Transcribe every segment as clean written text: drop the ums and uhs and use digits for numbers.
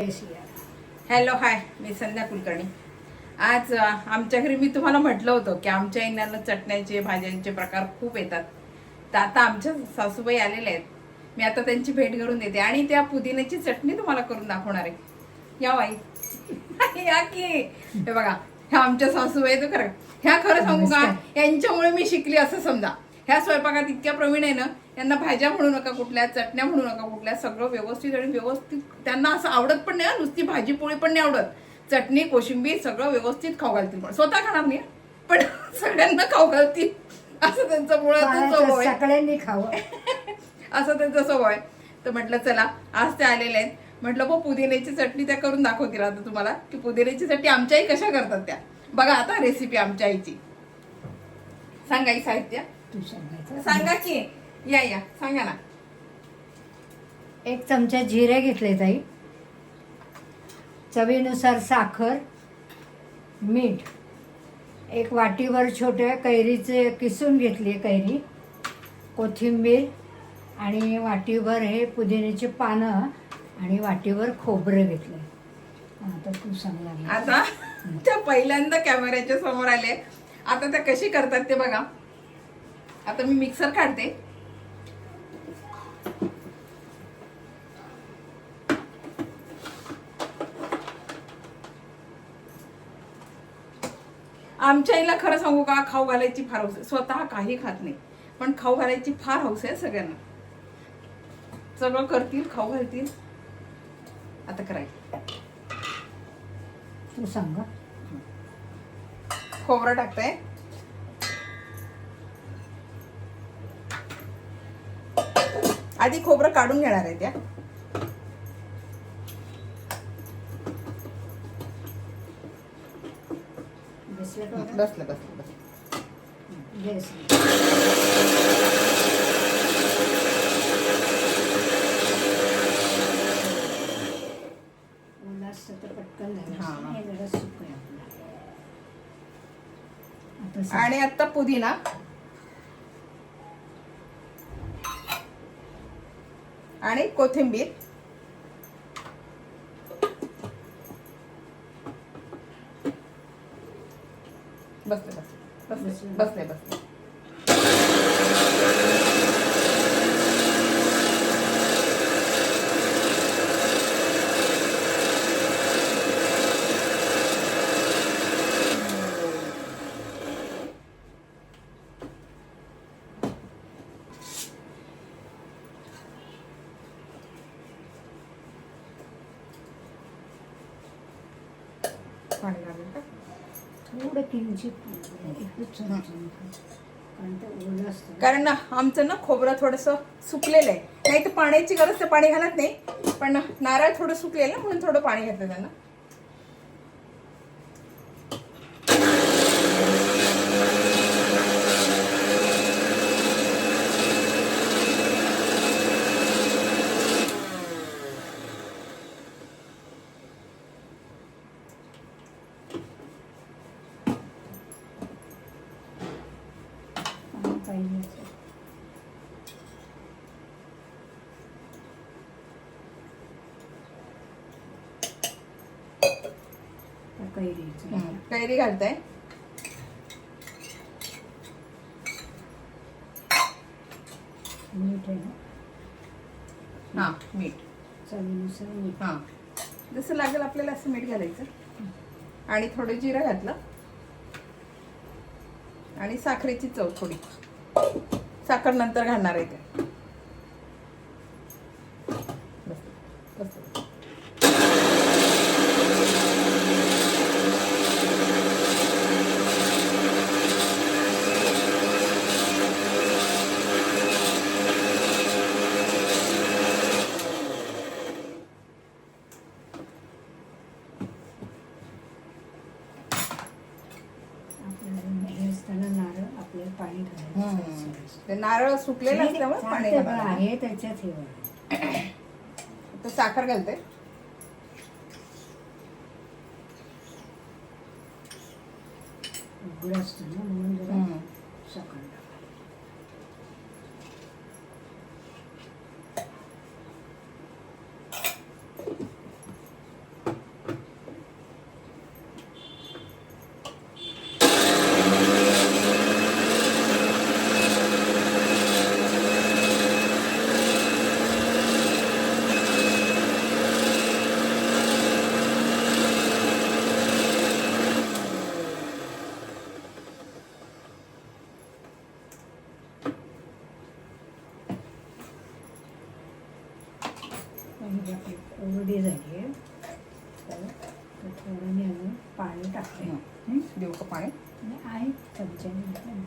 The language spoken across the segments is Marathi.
हॅलो हाय, मी संध्या कुलकर्णी. आज आमच्या घरी मी तुम्हाला म्हटलं होतं की आमच्या इंग्लंडला चटण्याचे भाज्यांचे प्रकार खूप येतात. तर आता आमच्या सासूबाई आलेल्या आहेत. मी आता त्यांची भेट घडून देते आणि त्या पुदिन्याची चटणी तुम्हाला करून दाखवणार आहे. या बाई या की. हे बघा, ह्या आमच्या सासूबाई तर खरं ह्या खरं सांगू का, यांच्यामुळे मी शिकली असं समजा. ह्या स्वयंपाकात इतक्या प्रवीण आहे ना, त्यांना भाज्या म्हणू नका कुठल्या, चटण्या म्हणू नका कुठल्या, सगळं व्यवस्थित आणि व्यवस्थित. त्यांना असं आवडत पण नाही, नुसती भाजी पोळी पण नाही आवडत, चटणी कोशिंबीर सगळं व्यवस्थित खाऊ घालतील. पण स्वतः खाणार नाही, पण सगळ्यांना खाऊ घालतील असं त्यांचा मुळात स्वभाव आहे. सगळ्यांनी खावं असं त्यांचा स्वभाव आहे. तर म्हटलं चला आज ते आलेले आहेत, म्हटलं बघ पुदिन्याची चटणी त्या करून दाखवतील आता तुम्हाला की पुदिन्याची चटणी आमच्या आई कशा करतात त्या. बघा आता रेसिपी आमच्या आईची. सांगा आई साहित्य. तू सांगायचं. सांगा की. या या सांगा ना. 1 चमचा जिरे घेतले ताई, चवीनुसार साखर, मीठ, 1 वाटीवर छोट्या कैरीचे किसून घेतली कैरी, कोथिंबीर आणि वाटीवर हे पुदिन्याचे पानं आणि वाटीवर खोबरं घेतलं. आता तू सांग. आता त्या पहिल्यांदा कॅमेऱ्याच्या समोर आले, आता त्या कशी करतात ते बघा. आता मी मिक्सर काढते. आमच्या आईला खरं सांगू का, खाऊ घालायची फार हौस आहे. स्वतः काही खात नाही, पण खाऊ घालायची फार हौस आहे सगळ्यांना. सगळं करतील, खाऊ घालतील. आता करायचं. तू सांग. खोबरं टाकताय. आधी खोबरं काढून घेणार आहे त्या. बसलं बसलं बसलं. पटकन आणि आता पुदिना आणि कोथिंबीर. बसले बसले बसले बसले बसले. पाणी लागेल का थोडं किंचित, कारण ना आमचं ना खोबरं थोडंसं सुकलेलं आहे. नाही तर पाण्याची गरज तर पाणी घालत नाही, पण नारळ थोडं सुकलेलं ना म्हणून थोडं पाणी घातलं त्यांना. कैरी घालताय. मीठ आहे ना. हा मीठ चवीनुसार मीठ. हा जसं लागेल आपल्याला असं मीठ घालायचं. आणि थोडं जिरं घातलं आणि साखरेची चव थोडी. साखर नंतर घालणार आहे ते. पाणी घालायचं. ते नारळ सुकलेलं असल्यामुळे पाणी आहे त्याच्यात. हे तर साखर घालते. उघड असतं ना म्हणून जरा साखर. तर थोडं मी अजून पाणी टाकते. देऊ का पाणी? आणि आहे चमच्याने घेतलं ना.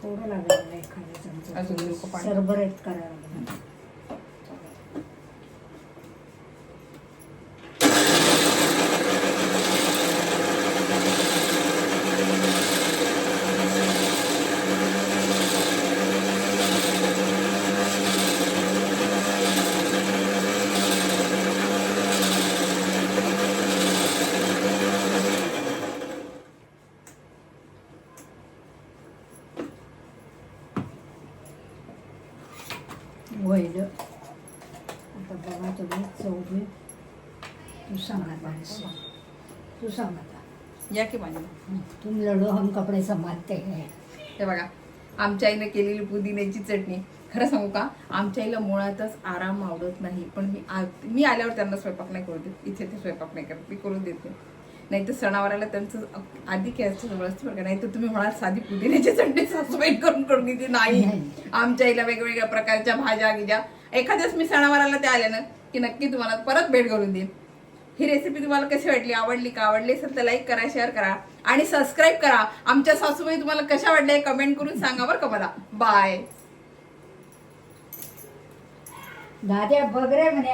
थोडं लागेल मला एखाद्या अजून देऊ का चमचा पाणी? सरबरेट करायला लागेल. वैलं आता बघा तुम्ही चौघी. तू सांग आता. तू सांग आता. या की पाणी. तुम लढो हम कपडे संभालते हैं. हे बघा आमच्या आईने केलेली पुदिन्याची चटणी. खरं सांगू का, आमच्या आईला मुळातच आराम आवडत नाही, पण मी आल्यावर त्यांना स्वयंपाक नाही करू देत. इथे ते स्वयंपाक नाही करत, मी करून देते. नाही तर सणावाराला त्यांचं आधी कॅसचं जवळ असतं बरं का. नाही तर तुम्ही म्हणाल साधी पुदिन्याची चटणी सासूबाई करून देते. नाही, आमच्या आईला वेगवेगळ्या प्रकारच्या भाज्या गिज्या. एखाद्याच मी सणावाराला ते आले ना की नक्की तुम्हाला परत भेट करून देईन. ही रेसिपी तुम्हाला कशी वाटली? आवडली का? आवडली असेल तर लाईक करा, शेअर करा आणि सबस्क्राईब करा. आमच्या सासूबाई तुम्हाला कशा वाटल्या कमेंट करून सांगा बरं का मला. बाय. दाद्या बघ रे म्हणे.